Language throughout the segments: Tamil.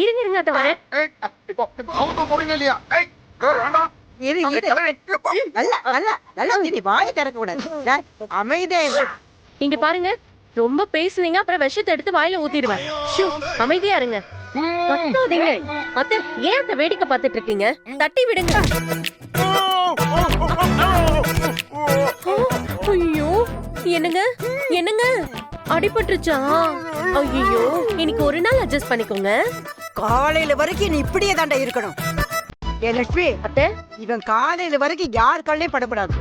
இருங்க இருங்க அத்தை வரேன். இங்க பாருங்க, ரொம்ப பேசுவீங்க, அப்புறம் விஷத்தை எடுத்து வாயில ஊத்திடுவேன். அமைதியா இருங்க. அத்தை ஏன் அத்தை வேடிக்கை பார்த்துட்டு இருக்கீங்க? தட்டி விடுங்க. ஐயோ என்னங்க என்னங்க அடிபட்டுருச்சா? ஐயோ இன்னைக்கு ஒரு நாள் அட்ஜஸ்ட் பண்ணிக்கோங்க. காலையில வரைக்கும் நீ இப்படியே தாண்டா இருக்கணும். ஏ லட்சுமி அத்தை, இவன் காலையில வரைக்கும் யார் கண்ணையும் படப்படாது.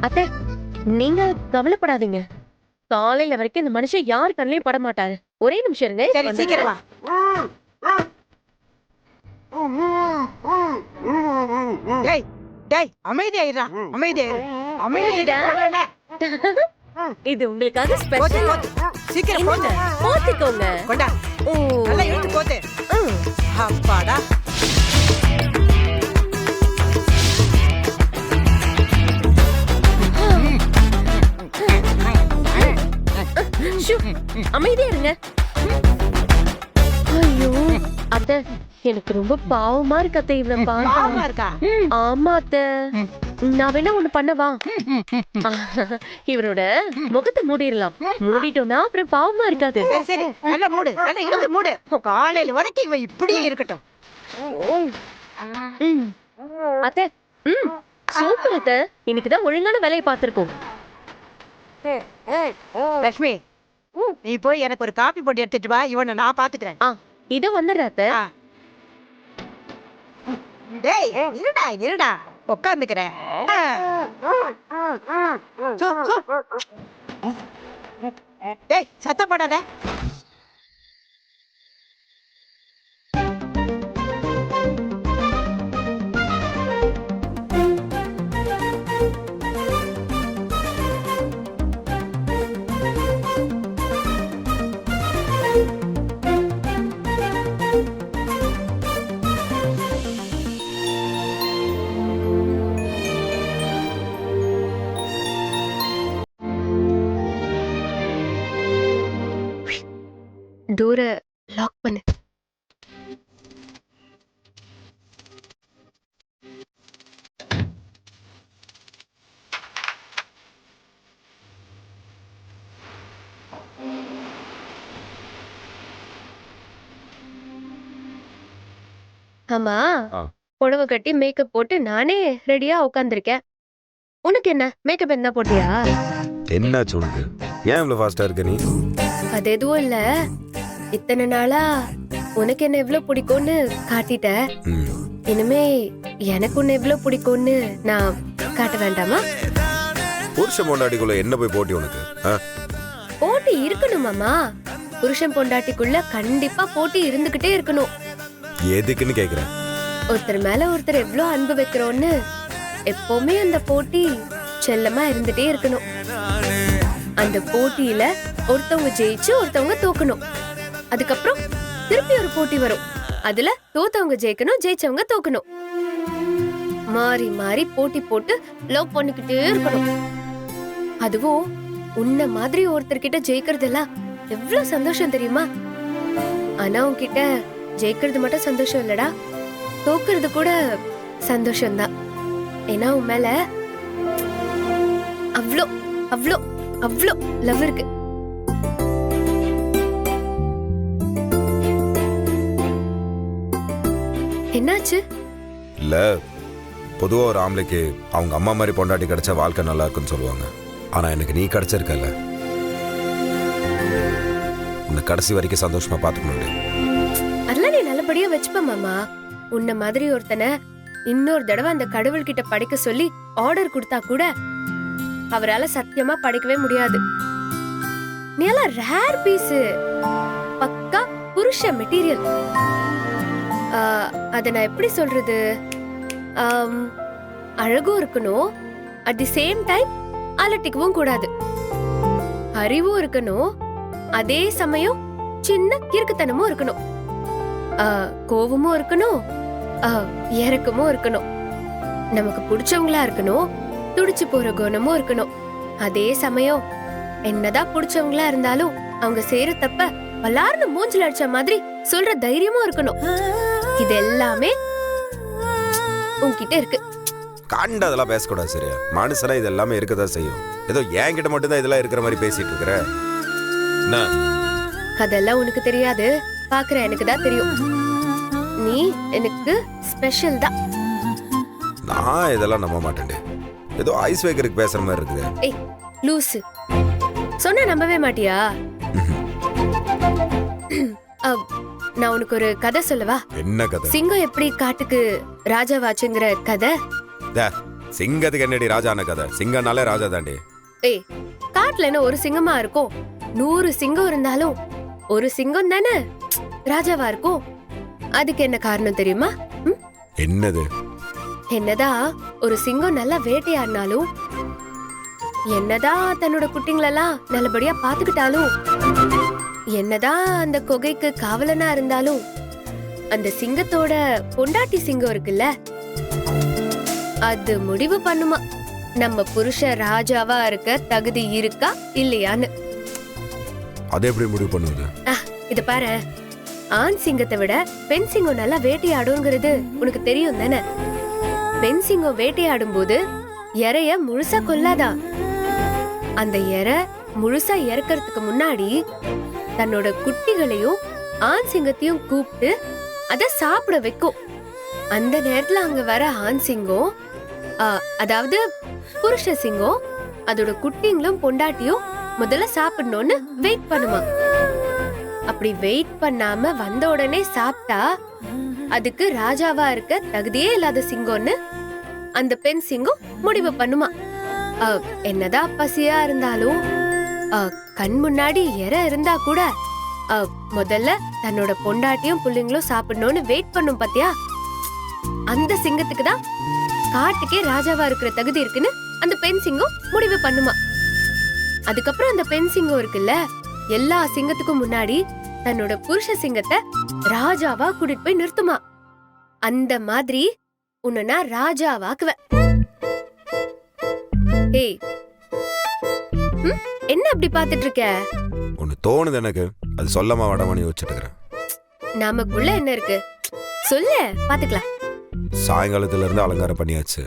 அத்தை நீங்க கவலைப்படாதீங்க. காலையில வரைக்கும் இந்த மனுஷன் யார் கண்ணையும் பட மாட்டாரு. ஒரே நிமிஷம் இருங்க. சரி சீக்கிரமா. டேய் டேய் அமைதியாயிரா, அமைதியாயிரா. இது உங்களுக்காக ஸ்பெஷல். சீக்கிரம் போங்க, போத்திக்கோங்க. கொண்டா. நல்லா எடுத்து போத்து. அப்பாடா. அமைதியா இருங்க. ஐயோ அத்தை எனக்கு ரொம்ப பாவமா இருக்கு அத்தை. இவனை பாவமா இருக்கா? ஆமா அத்தை, நான் வேணா ஒண்ணு பண்ணவா? இவரோட முகத்தை மூடிடலாம். மூடிட்டோம்னா அப்புறம் பாவமா இருக்காது. சரி நல்லா மூடு, நல்லா இழுத்து மூடு. காலையில வரைக்கும் இவன் இப்படியே இருக்கட்டும். அத்தை சூப்பர் அத்தை, இன்னைக்குதான் ஒழுங்கான வேலையை பார்த்திருக்கோம். லட்சுமி நீ போய் எனக்கு ஒரு காபி போட்டு எடுத்துட்டு வா, இவனை நான் பாத்துக்கிறேன். இதோ வந்துடுறேன் அத்தை. டேய் இருடா இருடா, உட்காந்துக்கிறேன். டேய் சத்தம் போடாத. டோர லாக் பண்ணு. ஆமா, புடவை கட்டி மேக்கப் போட்டு நானே ரெடியா உட்கார்ந்திருக்கேன். உனக்கு என்ன மேக்கப் என்ன போட்டியா? என்ன சொல்லுது? ஏன் இவ்வளவு ஃபாஸ்டா இருக்க நீ? அது எதுவும் இல்ல, இத்தனை நாளா உனக்கு என்ன எவ்வளவு பிடிக்கும்னு காட்டிட்ட. இனிமே எனக்கு உன்னை எவ்வளவு பிடிக்கும்னு நான் காட்ட வேண்டாமா? புருஷன் பொண்டாட்டிக்குள்ள என்ன போய் போட்டி உனக்கு? போட்டி இருக்கணும் மாமா. புருஷன் பொண்டாட்டிக்குள்ள கண்டிப்பா போட்டி இருந்துகிட்டே இருக்கணும். எதுக்குன்னு கேக்குறேன். ஒருத்தர் மேல ஒருத்தர் எவ்வளவு அன்பு வைக்கிறோம்னு எப்பவுமே அந்த போட்டி செல்லமா இருந்துட்டே இருக்கணும். அந்த போட்டியில ஒருத்தவங்க ஜெயிச்சு ஒருத்தவங்க தோக்கணும். அதுக்கப்புறம் திருப்பி ஒரு போட்டி வரும், அதுல தோத்தவங்க ஜெயிக்கணும், ஜெயிச்சவங்க தோக்கணும். மாறி மாறி போட்டி போட்டு லவ் பண்ணிக்கிட்டே இருக்கணும். அதுவும் உன்ன மாதிரி ஒருத்தர்கிட்ட ஜெயிக்கிறதெல்லாம் எவ்வளவு சந்தோஷம் தெரியுமா? ஆனா உன்கிட்ட ஜெயிக்கிறது மட்டும் சந்தோஷம் இல்லடா, தோக்குறது கூட சந்தோஷம்தான். ஏன்னா உன் மேல அவ்வளோ அவ்வளோ அவ்வளோ லவ் இருக்கு. என்னாச்சு? இல்ல, பொதுவா ஒரு ஆம்பளைக்கு அவங்க அம்மா மாதிரி பொண்டாட்டி கிடைச்சா வாழ்க்கை நல்லா இருக்குன்னு சொல்லுவாங்க. ஆனா எனக்கு நீ கிடைச்சிருக்கல, உன்னை கடைசி வரைக்கும் சந்தோஷமா பாத்துக்கணும். அதெல்லாம் நீ நல்லபடியா வச்சுப்ப மாமா. உன்ன மாதிரி ஒருத்தனை இன்னொரு தடவை அந்த கடவுள் கிட்ட படைக்க சொல்லி ஆர்டர் கொடுத்தா கூட அவரால சத்தியமா படைக்கவே முடியாது. நீ எல்லாம் ரேர் பீஸ், பக்கா புருஷ மெட்டீரியல். அத நான் எப்படி சொல்றது? அழகும் இருக்கணும், அட் தி சேம் டைம் அலட்டிக்கவும் கூடாது. அறிவும் இருக்கணும், அதே சமயம் சின்ன கிறுக்குத்தனமும் இருக்கணும். கோவமும் இருக்கணும், இறக்கமும் இருக்கணும். நமக்கு பிடிச்சவங்களா இருக்கணும், துடிச்சு போற குணமும் இருக்கணும். அதே சமயம் என்னதான் பிடிச்சவங்களா இருந்தாலும் அவங்க செய்யற தப்ப பலார்னு மூஞ்சில அடிச்ச மாதிரி சொல்ற தைரியமும் இருக்கணும். இது எல்லாமே உன்கிட்ட இருக்கு. காண்டதெல்லாம் பேசக்கூடாது சரியா? மனுஷனா இது எல்லாமே இருக்கதான் செய்யும். ஏதோ என்கிட்ட மட்டும்தான் இதெல்லாம் இருக்கிற மாதிரி பேசிட்டு இருக்கிற. என்ன? அதெல்லாம் உனக்கு தெரியாது, பாக்குற எனக்கு தான் தெரியும். நீ எனக்கு ஸ்பெஷல் தான். நான் இதெல்லாம் நம்ப மாட்டேன். ஏதோ ஐஸ் வேக்கருக்கு பேசுற மாதிரி இருக்குது. ஏய் லூசு, சொன்னா நம்பவே மாட்டியா? நான் உனக்கு ஒரு கதை சொல்லவா? என்ன கதை? சிங்கம் எப்படி காட்டுக்கு ராஜாவாச்சுங்கிற கதை. சிங்கத்துக்கு என்னடி ராஜான கதை? சிங்கம்னாலே ராஜா தாண்டி. ஏய், காட்டுல என்ன ஒரு சிங்கமா இருக்கும்? 100 சிங்கம் இருந்தாலும் ஒரு சிங்கம் தானே ராஜாவா இருக்கும். அதுக்கு என்ன காரணம் தெரியுமா? என்னது? என்னதான் ஒரு சிங்கம் நல்லா வேட்டையாடினாலும், என்னதான் தன்னோட குட்டிங்களெல்லாம் நல்லபடியா பாத்துக்கிட்டாலும், என்னதான் அந்த குகைக்கு காவலனா இருந்தாலும், அந்த சிங்கத்தோட பொண்டாட்டி சிங்கம் இருக்குல்ல, அது முடிவு பண்ணுமா நம்ம புருஷ ராஜாவா இருக்க தகுதி இருக்கா இல்லையான்னு. அது எப்படி முடிவு பண்ணுவது? இத பாரு, ஆண் சிங்கத்தை விட பெண் சிங்கம் நல்லா வேட்டையாடுங்கிறது உனக்கு தெரியும் தானே? பெண் சிங்கம் வேட்டையாடும் போது இறைய முழுசா கொல்லாதா. அந்த இறை முழுசா இறக்கறதுக்கு முன்னாடி தன்னோட குட்டிகளையும் ஆண் சிங்கத்தையும் கூப்பிட்டு அத சாப்பிட வைக்கும். அந்த நேரத்துல அங்க வர ஆண் சிங்கம், அதாவது புருஷ சிங்கம், அதோட குட்டிங்களும் பொண்டாட்டியும் முதல்ல சாப்பிடணும்னு வெயிட் பண்ணுமா. அப்படி வெயிட் பண்ணாம வந்த உடனே சாப்பிட்டா அதுக்கு ராஜாவா இருக்க தகுதியே இல்லாத சிங்கம்னு அந்த பெண் சிங்கம் முடிவு பண்ணுமா. என்னதான் பசியா இருந்தாலும், கண் முன்னாடி இறை இருந்தா கூட முதல்ல தன்னோட பொண்டாட்டியும் புள்ளைங்களும் சாப்பிடணும்னு வெயிட் பண்ணும் பாத்தியா? அந்த சிங்கத்துக்கு தான் காட்டுக்கே ராஜாவா இருக்கிற தகுதி இருக்குன்னு அந்த பெண் சிங்கம் முடிவு பண்ணுமா. அதுக்கப்புறம் அந்த பெண் சிங்கம் இருக்குல்ல, எல்லா சிங்கத்துக்கும் முன்னாடி தன்னோட புருஷ சிங்கத்தை ராஜாவா கூட்டிட்டு போய் நிறுத்துமா. அந்த மாதிரி உன்னை நான் ராஜாவாக்குவேன். ஏய், என்ன அப்படி பாத்துட்டு இருக்க? ஒன்னு தோணுது எனக்கு, அது சொல்லமா வடமணி வச்சுட்டு இருக்கிறேன். நமக்குள்ள என்ன இருக்கு சொல்லு, பாத்துக்கலாம். சாயங்காலத்துல இருந்து அலங்காரம் பண்ணியாச்சு.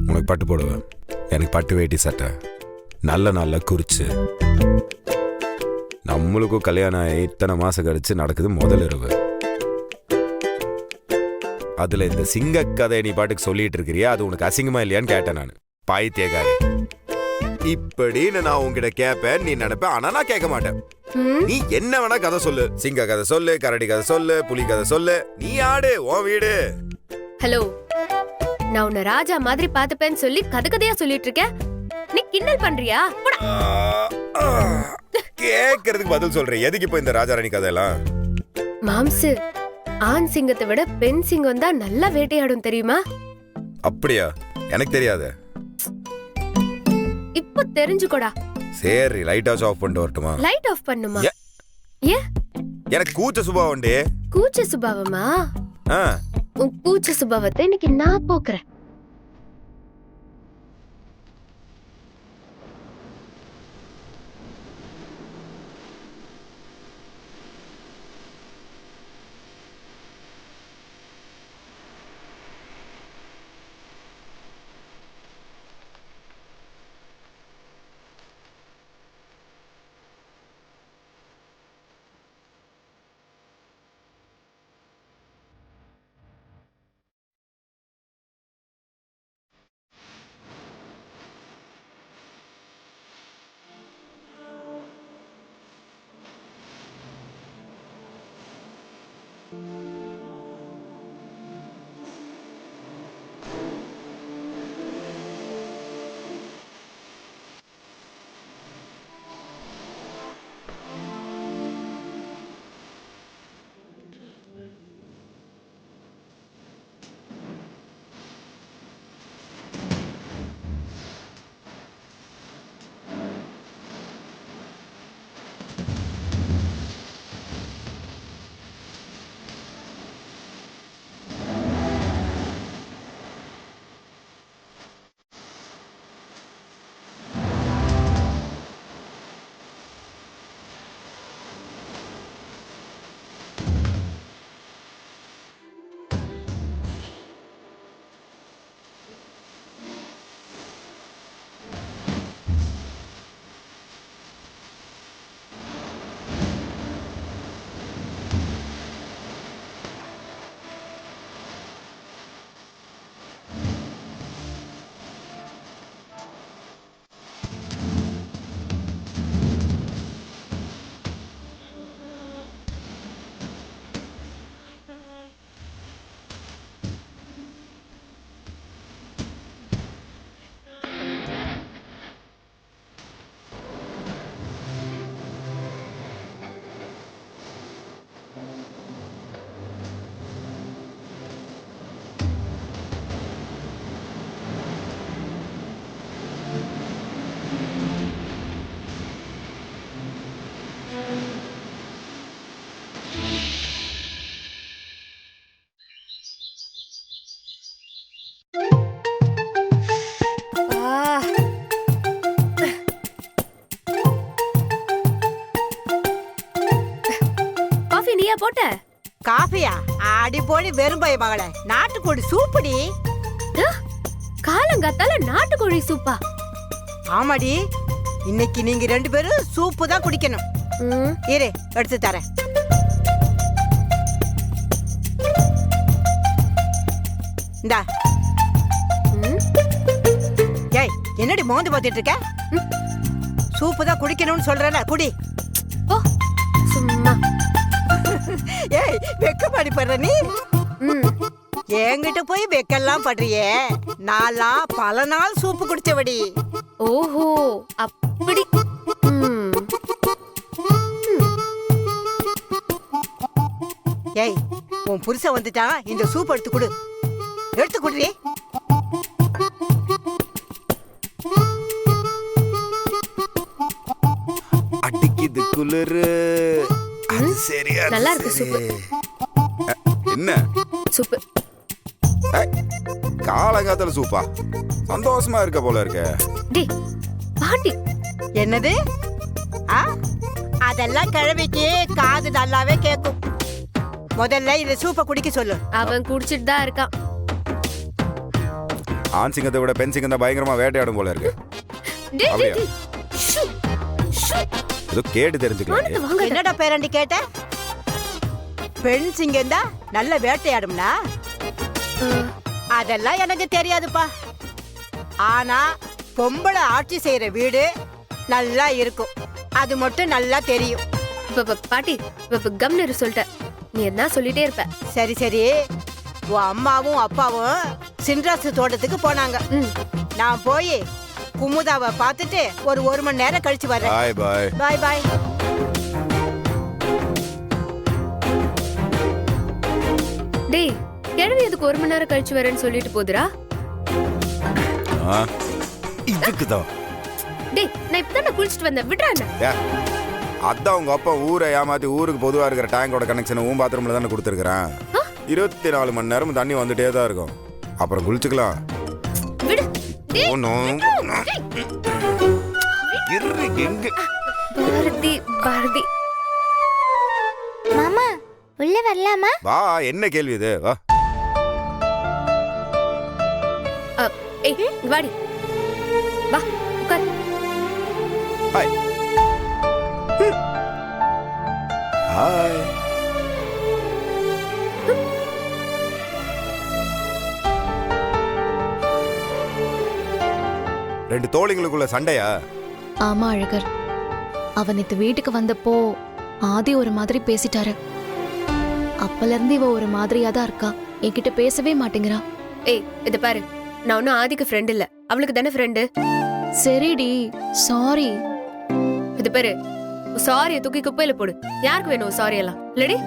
உனக்கு பட்டு போடுவேன், எனக்கு பட்டு வேட்டி சட்டை, நல்ல நல்ல குறிச்சு. நம்மளுக்கும் கல்யாணம் இத்தனை மாசம் கழிச்சு நடக்குது முதல் இரவு. அதுல இந்த சிங்க கதை நீ பாட்டுக்கு சொல்லிட்டு இருக்கிறியா? அது உனக்கு அசிங்கமா இல்லையான்னு கேட்டேன் நான். பாய்த்தியக்காரி, இப்படின்னு நான் உங்ககிட்ட கேட்பேன், நீ நினைப்ப, ஆனா நான் கேட்க மாட்டேன். நீ என்ன வேணா கதை சொல்லு, சிங்க கதை சொல்லு, கரடி கதை சொல்லு, புலி கதை சொல்லு, நீ ஆடு உன் வீடு. ஹலோ, நான் உன்னை ராஜா மாதிரி பாத்துப்பேன்னு சொல்லி கதை கதையா சொல்லிட்டு இருக்கேன். நீ கிண்டல் பண்றியா? கேக்குறதுக்கு பதில் சொல்றேன். எதுக்கு இப்ப இந்த ராஜாராணி கதையெல்லாம்? மாம்சு, ஆண் சிங்கத்தை விட பெண் சிங்கம் தான் நல்லா வேட்டையாடும் தெரியுமா? அப்படியா? எனக்கு தெரியாது. இப்ப தெரிஞ்சுக்கோடா. சரி, லைட் ஹவுஸ் ஆஃப் பண்ணிட்டு வரட்டுமா? லைட் ஆஃப் பண்ணுமா? ஏன்? எனக்கு கூச்ச சுபாவம் உண்டு. கூச்ச சுபாவமா? உன் கூச்ச சுபாவத்தை இன்னைக்கு நான் போக்குறேன். அப்படியா? ஆடி போடி வெறும்பய மகளே, நாட்டுக்கோழி சூப்புடி. காலங்காத்தால நாட்டுக்கோழி சூப்பா? ஆமாடி, இன்னைக்கு நீங்க 2 பேரும் சூப்பு தான் குடிக்கணும். இரு, எடுத்து தரேன். இந்தா. ஏய், என்னடி மோந்து பார்த்துட்டு இருக்க? சூப்பு தான் குடிக்கணும்னு சொல்றல, குடி. ஓ, சும்மா. ஏய், வெக்கமாடி படுற நீ. என்கிட்ட போய் வெக்கெல்லாம் படுறியே. நான்லாம் பல நாள் சூப்பு குடிச்சவடி. ஓஹோ, அப்படி. ஏய், உன் புருஷன் வந்துட்டான், இந்த சூப் எடுத்து குடு. எடுத்து குடுறி. அடிக்குது குளிரு. அது சரியா? நல்லா இருக்கு சூப்பு. என்ன சூப்பு? காலங்காத்தால சூப்பா? சந்தோஷமா இருக்க போல இருக்க. டேய் பாட்டி. என்னது? அதெல்லாம் கிழமைக்கு காது நல்லாவே கேட்கும். முதல்ல இந்த சூப்பை குடிக்க சொல்லு. அவன் குடிச்சிட்டு தான் இருக்கான். ஆண் சிங்கத்தை விட பெண் சிங்கம் தான் பயங்கரமா வேட்டையாடும் போல இருக்கு. அப்படியா? ஏதோ கேட்டு தெரிஞ்சுக்கலாம். என்னடா பேரண்டி கேட்ட? பெண் சிங்கம் தான் நல்ல வேட்டையாடும்னா? அதெல்லாம் எனக்கு தெரியாதுப்பா. ஆனா பொம்பளை ஆட்சி செய்யற வீடு நல்லா இருக்கும், அது மட்டும் நல்லா தெரியும். பாட்டி கம்னு சொல்லிட்ட, நீ என்ன சொல்லிட்டே இருப்ப. சரி சரி, உன் அம்மாவும் அப்பாவும் சின்ராசு தோட்டத்துக்கு போனாங்க. நான் போய் குமுதாவை பார்த்துட்டு ஒரு மணி நேரம் கழிச்சு வரேன். பாய் பாய். பாய் பாய். டேய், கிழவி எதுக்கு 1 மணி நேரம் கழிச்சு வரேன்னு சொல்லிட்டு போதுரா? இதுக்குதான். டேய், நான் இப்பதான் குளிச்சிட்டு வந்தேன், விடுறா. அதான் உங்க அப்பா ஊரை ஏமாத்தி ஊருக்கு பொதுவா இருக்கிற டேங்கோட கனெக்ஷன் உன் பாத்ரூம்ல தானே கொடுத்துருக்கான். 24 மணி நேரம் தண்ணி வந்துட்டே தான் இருக்கும். அப்புறம் குளிச்சுக்கலாம். விடு. பாரதி மாமா, உள்ள வரலாமா? வா. என்ன கேள்வி இது? வா. ஏய், வாடி. வா, உட்கார். ஹாய். ஹாய். ரெண்டு தோழிங்களுக்குள்ள சண்டையா? ஆமா அழகர், அவன் நேத்து வீட்டுக்கு வந்தப்போ ஆதி ஒரு மாதிரி பேசிட்டாரு. அப்பல இருந்து இவ ஒரு மாதிரியா தான் இருக்கா, என்கிட்ட பேசவே மாட்டேங்கிறா. ஏய், இத பாரு, நான் ஒன்னும் ஆதிக்கு ஃப்ரெண்ட் இல்ல, அவளுக்கு தானே ஃப்ரெண்டு. சரிடி, சாரி. இது பாரு, சாரிய தூக்கி குப்பையில போடு. யாருக்கு வேணும் சாரி எல்லாம்? இல்லடி,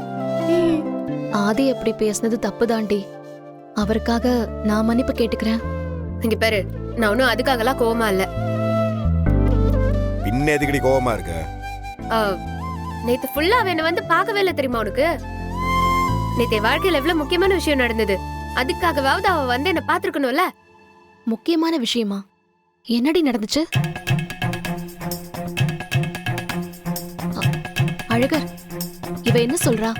ஆதி எப்படி பேசுனது தப்புதாண்டி. அவருக்காக நான் மன்னிப்பு கேட்டுக்கிறேன். இங்க பாரு, நான் ஒன்னும் அதுக்காகலாம் கோவமா இல்ல. பின்ன எதுக்கடி கோவமா இருக்க? நேத்து ஃபுல்லா அவ என்ன வந்து பார்க்கவே இல்ல தெரியுமா உனக்கு? நேத்து வாழ்க்கையில எவ்வளவு முக்கியமான விஷயம் நடந்தது, அதுக்காகவாவது அவ வந்து என்ன பாத்துருக்கணும்ல. முக்கியமான விஷயமா? என்னடி நடந்துச்சு? அழகர், இவ என்ன சொல்றா?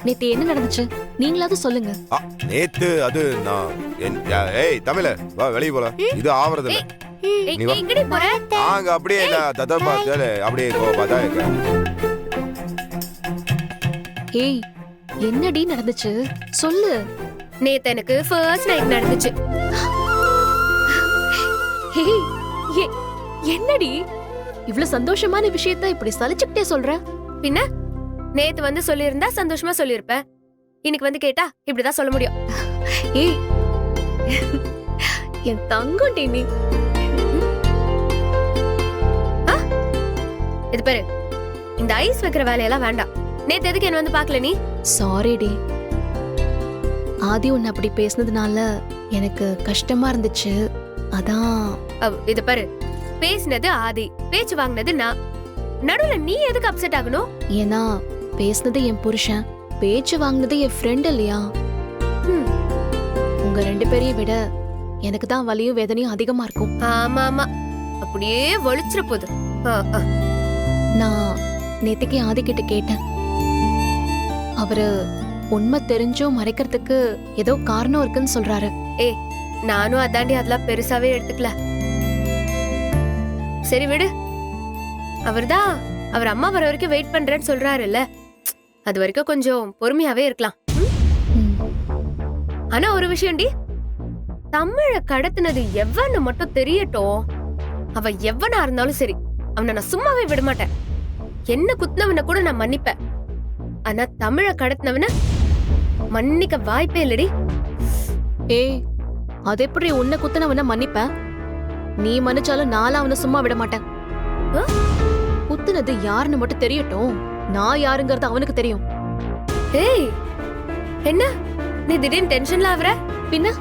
நேத்து என்ன நடந்துச்சு நீங்களாவது சொல்லுங்க. நேத்து அது நான் ஏய் தமிழ வா, வெளிய போலாம். இது ஆவறது இல்ல. நீ வா. எங்கடி போற? நாங்க அப்படியே இல்ல ததப்பா தல அப்படியே கோபாதா இருக்க. ஏய், என்னடி நடந்துச்சு சொல்லு. நேத்து எனக்கு ஃபர்ஸ்ட் நைட் நடந்துச்சு. ஏய், என்னடி இவ்ளோ சந்தோஷமான விஷயத்த இப்படி சலிச்சுக்கிட்டே சொல்ற? பின்ன நேத்து வந்து சொல்லியிருந்தா சந்தோஷமா சொல்லியிருப்பேன். இன்னைக்கு வந்து கேட்டா இப்படிதான் சொல்ல முடியும். ஏய், என் தங்கம் நீ. இது பாரு, இந்த ஐஸ் வைக்கிற வேலையெல்லாம் வேண்டாம். நேத்து எதுக்கு என்ன வந்து பாக்கல நீ? சாரி டி, ஆதி உன்னை அப்படி பேசுனதுனால எனக்கு கஷ்டமா இருந்துச்சு, அதான். இது பாரு, பேசினது ஆதி, பேச்சு வாங்கினது நான். நடுவுல நீ எதுக்கு அப்செட் ஆகணும்? ஏன்னா பேசுனது என் புருஷன், பேச்சு வாங்கினது என் ஃப்ரெண்ட் இல்லையா? உங்க 2 பேரையும் விட எனக்கு தான் வலியும் வேதனையும் அதிகமா இருக்கும். ஆமா ஆமா, அப்படியே வலிச்சிர போகுது. நான் நேத்துக்கே ஆதி கிட்ட கேட்டேன். அவரு உண்மை தெரிஞ்சும் மறைக்கிறதுக்கு ஏதோ காரணம் இருக்குன்னு சொல்றாரு. ஏய் நானும் அதாண்டி அதெல்லாம் பெருசாவே எடுத்துக்கல. சரி விடு. அவர்தான் அவர் அம்மா வர வரைக்கும் வெயிட் பண்றேன்னு சொல்றாருல்ல, அது வரைக்கும் கொஞ்சம் பொறுமையாவே இருக்கலாம். ம். ஆனா ஒரு விஷயம்டி, தமிழ கடத்துனது எவன்னு மட்டும் தெரியட்டும். அவ எவனா இருந்தாலும் சரி, அவனை நான் சும்மாவே விட மாட்டேன். என்ன குத்துனவன கூட நான் மன்னிப்பேன். ஆனா தமிழ கடத்தினவன மன்னிக்க வாய்ப்பே இல்லடி. ஏய், அது எப்படி உன்னை குத்துனவன மன்னிப்ப? நீ மன்னிச்சாலும் நானும் அவனை சும்மா விட மாட்டேன். ஆ? குத்துனது யாருன்னு மட்டும் தெரியட்டும். நான் யாருங்கிறது அவனுக்கு தெரியும். ஏய் என்ன நீ திடீர்னு டென்ஷன்ல ஆவற? பின்ன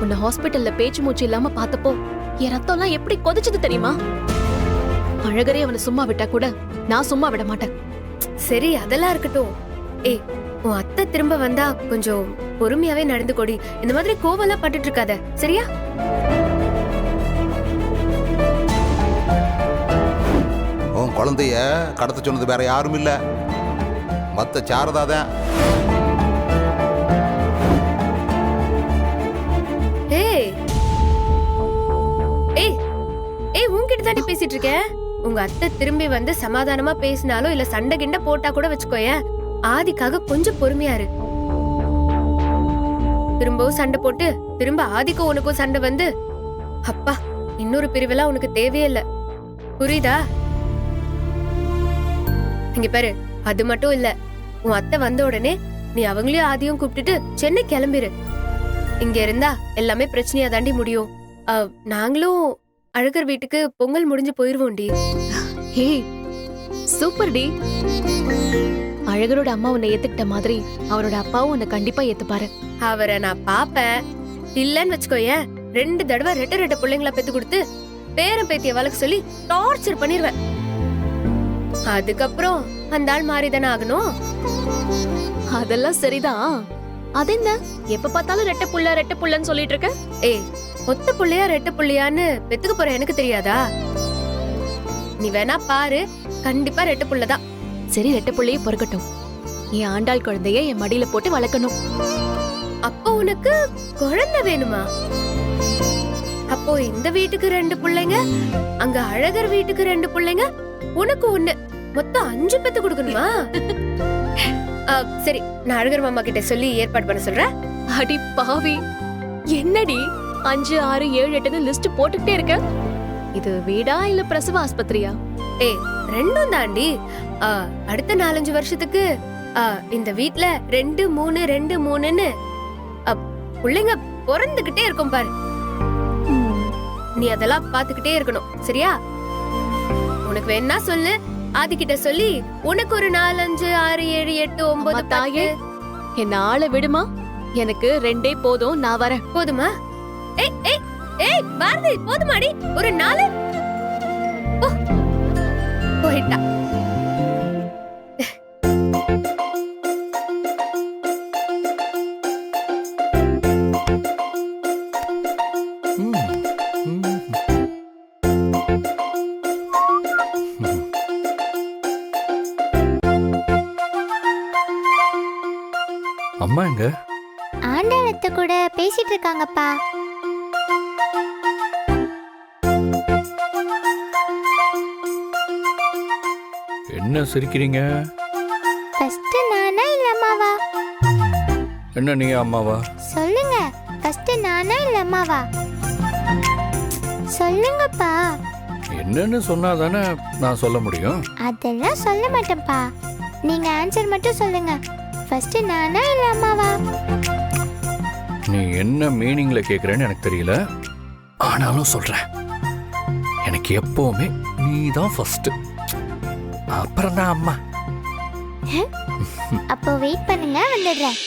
உன்னை ஹாஸ்பிட்டல்ல பேச்சு மூச்சு இல்லாம பார்த்தப்போ என் ரத்தம் எல்லாம் எப்படி கொதிச்சது தெரியுமா? அழகரே அவனை சும்மா விட்டா கூட நான் சும்மா விட மாட்டேன். சரி அதெல்லாம் இருக்கட்டும். ஏய் உன் அத்தை திரும்ப வந்தா கொஞ்சம் பொறுமையாவே நடந்து கொடி. இந்த மாதிரி கோவம்லாம் பட்டுட்டு இருக்காத, சரியா? உன் குழந்தைய கடத்த சொன்னது வேற யாரும் இல்ல, மத்த சாரதா தான். ஏய் ஏய் ஏய் உன்கிட்ட தாண்டி பேசிட்டு இருக்கேன். உங்க அத்தை திரும்பி வந்து சமாதானமா பேசினாலும் இல்ல சண்டை கிண்ட போட்டா கூட வச்சுக்கோயேன், ஆதிக்காக கொஞ்சம் பொறுமையா இரு. திரும்பவும் சண்டை போட்டு திரும்ப ஆதிக்கும் உனக்கும் சண்டை வந்து அப்பா இன்னொரு பிரிவெல்லாம் உனக்கு தேவையே இல்ல, புரியுதா? இங்க பாரு, அது மட்டும் இல்ல, உன் அத்தை வந்த உடனே நீ அவங்களையும் ஆதியும் கூப்பிட்டுட்டு சென்னை கிளம்பிரு. இங்க இருந்தா எல்லாமே பிரச்சனையா தாண்டி முடியும். நாங்களும் அழகர் வீட்டுக்கு பொங்கல் முடிஞ்சு போயிருவோம்டி. ஏய் சூப்பர் டி. அழகரோட அம்மா உன்னை ஏத்துக்கிட்ட மாதிரி அவரோட அப்பாவும் உன்னை கண்டிப்பா ஏத்துப்பாரு. அவரை நான் பாப்பேன். இல்லன்னு வச்சுக்கோயேன், 2 தடவை ரெட்ட பிள்ளைங்கள பெத்து கொடுத்து பேரன் பேத்திய வளர்க்க சொல்லி டார்ச்சர் பண்ணிருவேன். அதுக்கப்புறம் அந்த ஆள் மாறிதானே ஆகணும். அதெல்லாம் சரிதான். அது என்ன எப்ப பார்த்தாலும் ரெட்டை புள்ளன்னு சொல்லிட்டு இருக்க? ஏய் ஒத்த புள்ளையா ரெட்ட புள்ளையான்னு பெத்துக்க போற எனக்கு தெரியாதா? நீ வேணா பாரு, கண்டிப்பா ரெட்ட புள்ளதான். சரி, ரெட்டை புள்ளையே பொறுக்கட்டும். என் ஆண்டாள் குழந்தைய என் மடியில போட்டு வளர்க்கணும். அப்போ உனக்கு குழந்தை வேணுமா? அப்போ இந்த வீட்டுக்கு 2 பிள்ளைங்க, அங்க அழகர் வீட்டுக்கு 2 பிள்ளைங்க, உனக்கு 1, மொத்தம் 5 பெத்து கொடுக்கணுமா? சரி, நான் அழகர் மாமா கிட்ட சொல்லி ஏற்பாடு பண்ண சொல்றேன். அடி பாவி, என்னடி 5, 6, 7, 8ன்னு லிஸ்ட் போட்டுக்கிட்டே இருக்க? இது வீடா இல்ல பிரசவ ஆஸ்பத்திரியா? ஏய் ரெண்டும் தாண்டி. அடுத்த 4-5 வருஷத்துக்கு இந்த வீட்ல 2, 3, 2, 3ன்னு பிள்ளைங்க பிறந்துகிட்டே இருக்கும் பாரு. நீ அதெல்லாம் பாத்துக்கிட்டே இருக்கணும், சரியா? உனக்கு வேணா சொல்லு, ஆதிக்கிட்ட சொல்லி உனக்கு ஒரு 4, 5, 6, 7, 8, 9 தாயே, என்ன ஆள விடுமா? எனக்கு 2 போதும், நான் வரேன். போதுமா? ஏய் ஏய் ஏய் பாரதி, போதுமாடி? ஒரு 4 போயிட்டா. அம்மா எங்க? ஆண்டாளத்தை கூட பேசிட்டு இருக்காங்கப்பா. என்ன சிரிக்கிறீங்க? ஃபர்ஸ்ட் நானா இல்ல அம்மாவா? என்ன நீ அம்மாவா? சொல்லுங்க, ஃபர்ஸ்ட் நானா இல்ல அம்மாவா? சொல்லுங்கப்பா. என்னன்னு சொன்னாதானே நான் சொல்ல முடியும். அதெல்லாம் சொல்ல மாட்டேன்ப்பா, நீங்க ஆன்சர் மட்டும் சொல்லுங்க. ஃபர்ஸ்ட் நானா இல்ல அம்மாவா? நீ என்ன மீனிங்ல கேக்குறேன்னு எனக்கு தெரியல, ஆனாலும் சொல்றேன். எனக்கு எப்பவுமே நீ தான் ஃபர்ஸ்ட், அப்புறம் தான் அம்மா. அப்போ வெயிட் பண்ணுங்க, வந்துடுறேன்.